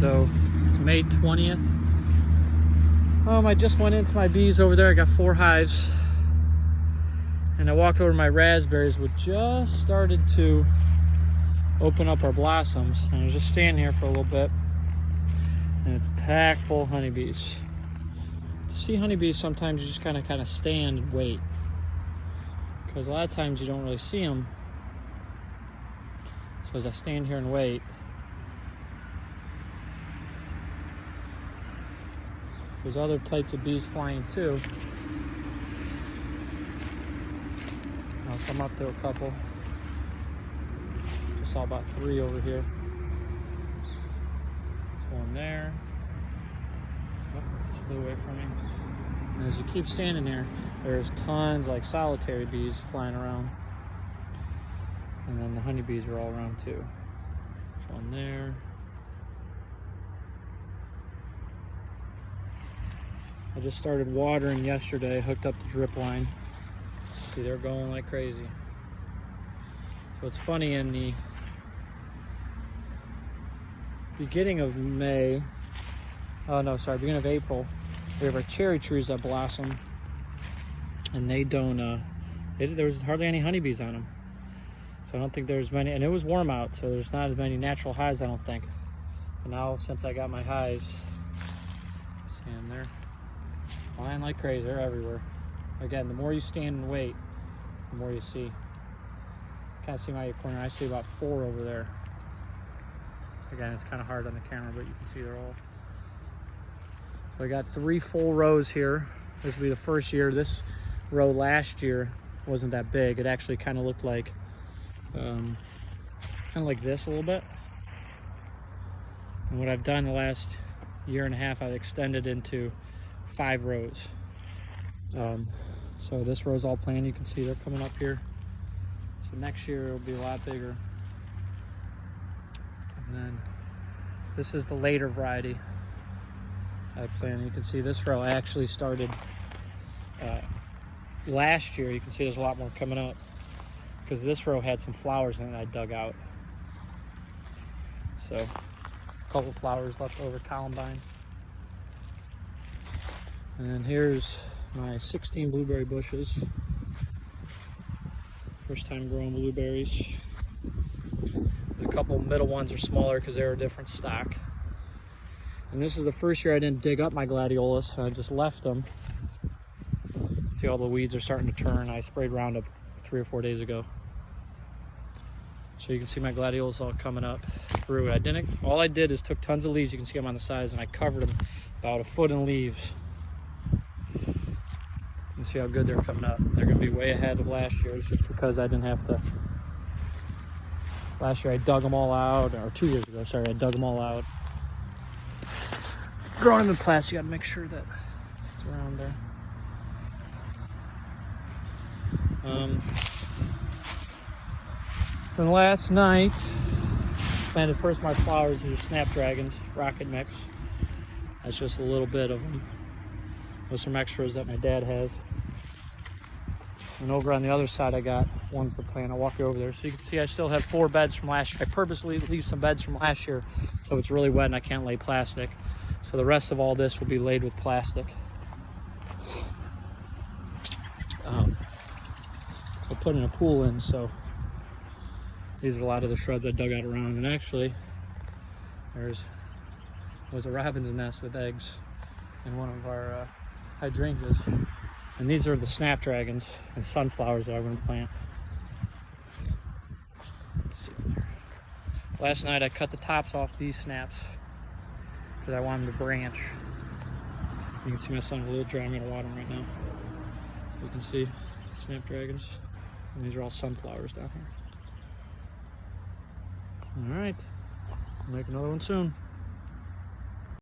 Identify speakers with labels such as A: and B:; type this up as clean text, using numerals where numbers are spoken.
A: So it's May 20th. I just went into my bees over there. I got 4 hives. And I walked over to my raspberries, which just started to open up our blossoms. And I was just standing here for a little bit. And it's packed full of honeybees. To see honeybees, sometimes you just kind of stand and wait. Because a lot of times you don't really see them. So as I stand here and wait, there's other types of bees flying too. I'll come up to a couple. Just saw about 3 over here. There's one there. Oh, just flew away from me. And as you keep standing there, there's tons like solitary bees flying around. And then the honeybees are all around too. There's one there. I just started watering yesterday, hooked up the drip line. See, they're going like crazy. So it's funny, in the beginning of May, beginning of April, we have our cherry trees that blossom, and they don't, there's hardly any honeybees on them. So I don't think there's many, and it was warm out, so there's not as many natural hives, I don't think. But now, since I got my hives, see them there? Flying like crazy, they're everywhere. Again, the more you stand and wait, the more you see. Kind of see my corner, I see about 4 over there. Again, it's kind of hard on the camera, but you can see they're all. So I got 3 full rows here. This will be the first year. This row last year wasn't that big. It actually kind of looked like, kind of like this a little bit. And what I've done the last year and a half, I've extended into 5 rows. So this row's all planned. You can see they're coming up here. So next year it'll be a lot bigger. And then this is the later variety I plan. You can see this row I actually started last year. You can see there's a lot more coming up because this row had some flowers in it I dug out. So a couple flowers left over, columbine. And then here's my 16 blueberry bushes. First time growing blueberries. A couple middle ones are smaller because they're a different stock. And this is the first year I didn't dig up my gladiolus, so I just left them. See, all the weeds are starting to turn. I sprayed Roundup 3 or 4 days ago. So you can see my gladiolus all coming up through it. All I did is took tons of leaves, you can see them on the sides, and I covered them about 1 foot in leaves. You see how good they're coming up. They're going to be way ahead of last year's just because I didn't have to. Last year I dug them all out, or 2 years ago, sorry, I dug them all out. Growing them in plastic, you got to make sure that it's around there. Then last night, planted first my flowers. These are snapdragons, rocket mix. That's just a little bit of them. There's some extras that my dad has. And over on the other side, I got ones to plant. I'll walk you over there. So you can see I still have 4 beds from last year. I purposely leave some beds from last year so it's really wet and I can't lay plastic. So the rest of all this will be laid with plastic. We're putting a pool in, so these are a lot of the shrubs I dug out around. And actually, was a robin's nest with eggs in one of our hydrangeas. And these are the snapdragons and sunflowers that I'm going to plant. Last night I cut the tops off these snaps because I want them to branch. You can see my sun's a little dry. I'm going to water them right now. You can see snapdragons. And these are all sunflowers down here. All right, I'll make another one soon.